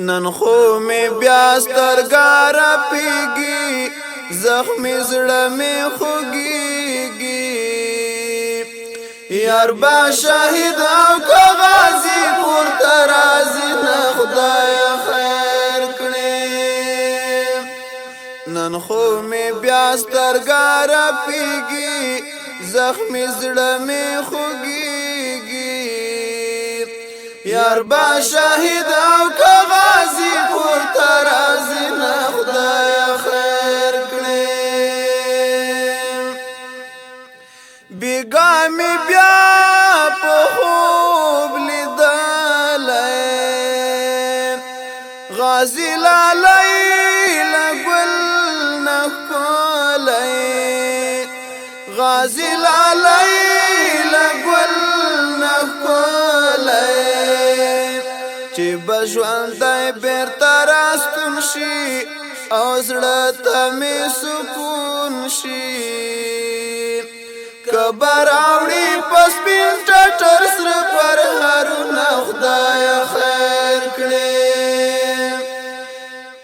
نن خو می بیا سترګار پیږي زخمی زړه می خوږیږي یار با شهید او که غازی پورته راځي نه خدای خیر کړي نن خو می بیا سترګار پیږي زخمی زړه می خوږیږي یار با شهید او که غازی پورته راځي نه خدای خیر کړي بیګا می بیا په خوب لیدلای غازی لالی لګل نکولای غازی لالی لګل نکولای چې بژوندای بیرته راستون شي او زړه ته می سکون شي کبر اوړي پس پین ټټر سره پر هرونه خدای خیر کړي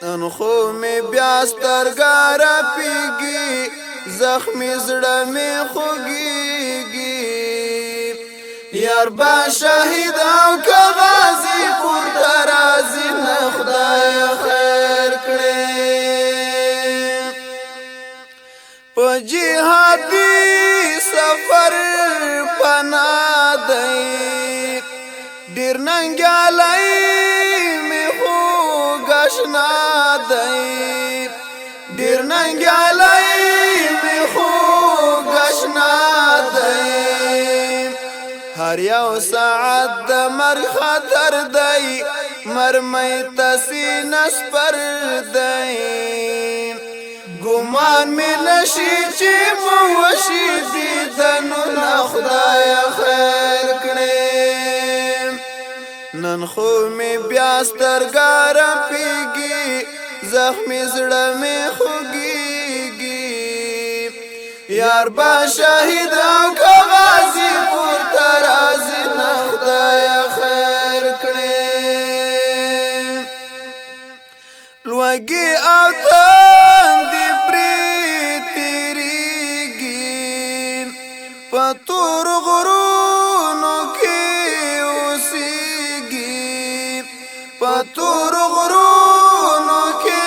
نن خو می بیا سترګار پیږي زخمی زړه می خوږیږي یار با شهید او که غازی پورته راځي نه خدای خیر کړي په جهادي سفر پناه دی ډیر ننګیالی می خو گشنا دی ډیر ننګیالی می خو گشنا دی هر یو ساعت د مرګ خطر دی مرمۍ تسی نسپر دی ګمان می نشي چې مو وشي دیدنو نه خدای خیر کړي نن خو می بیا سترګار پیږي زخمی زړه می خوږیږي یار با شهید او که غازی پورته راځي نه خدای خیر کړي لوګي او تندې پرې تیریږي په تور غرونو کې اوسېږي په تور غرونو کې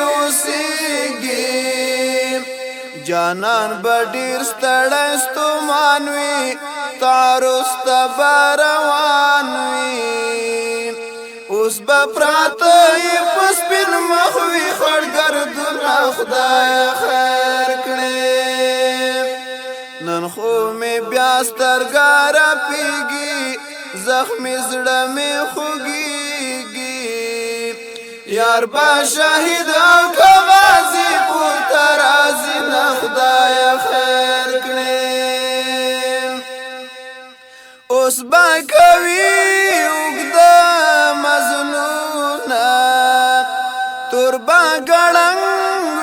اوسېږي جانان به ډېر ستړی ستومان وي تعرض ته به روان وي اوس به پراته یې په سپین مخ وي خړ ګردونه خدای خیر کړي نن خو می بیا سترګار پیږي زخمی زړه می خوږیږي یار با شهید او که غازی پورته راځي نه خدای خیر کړي اوس به کوي اوږده مزلونه تور به ګړنګ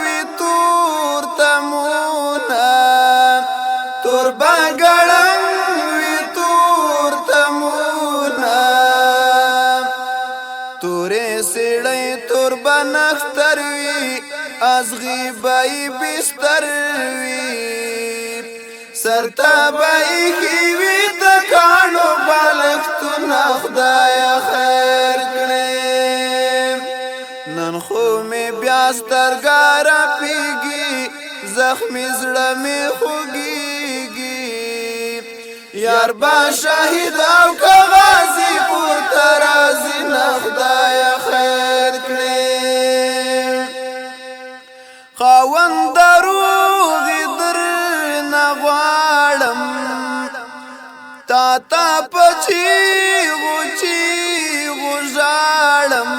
وي تور تمونه تور به ګړنګ وي تور تمونه تورې سړی تور به نختر وي ازغي به یې بستر وي سرته به ایښي وي د کاڼو بالښتونه خدای خیر کړي نن خو می بیا سترګار پیږي زخمی زړه می خوږیږي یار با شهید او که غازی پورته راځي نه خدای خیر کړي خاوند روغې در نه غواړم تا ته په چیغو چیغو ژاړم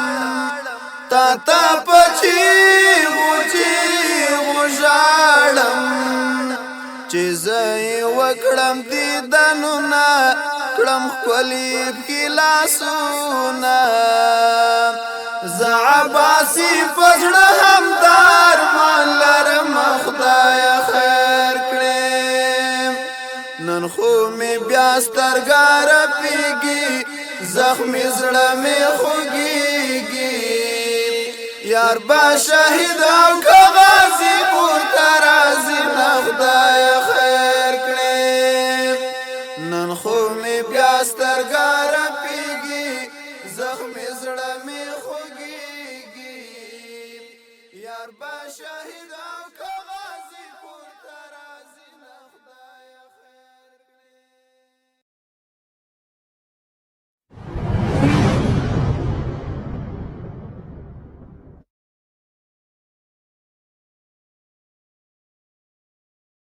تا ته په چیغو چیغو ژاړم چې زه یې وکړم دیدنونه کړم ښکلي پکې لاسونه زه عباسي په زړه همدا ارمان لرم خدای خیر کړي نن خو می بیا سترګار پیږي زخمی زړه می خوږیږي یار با شهید او که غازی پورته رازی نه خدای خیر کړي نن خو می بیا سترګه رپیږي زخمي زړه می خوږیږي یار با شهید او که